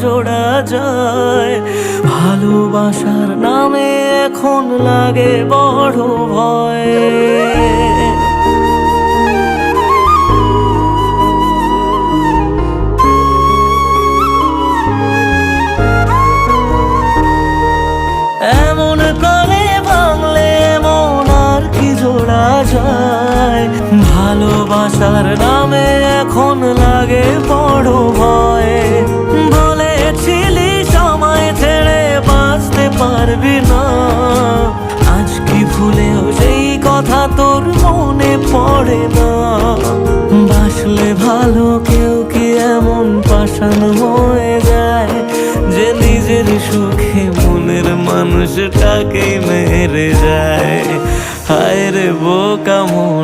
জোড়া যায়। ভালোবাসার নামে এখন লাগে বড় ভয়। এমন করে ভাঙলে মন আর কি জোড়া যায়। ভালোবাসার নামে এখন লাগে বড় ভয়। বলেছিলি সময় ছেড়ে বাঁচতে পারবি না, আজ কি ভুলেও সেই কথা তোর মনে পড়ে না। বাসলে ভালো কেউ কি এমন পাষাণ হয়ে যায়, যে নিজের সুখে মনের মানুষটাকেই মেরে যায়। হায় রে বোকা মন।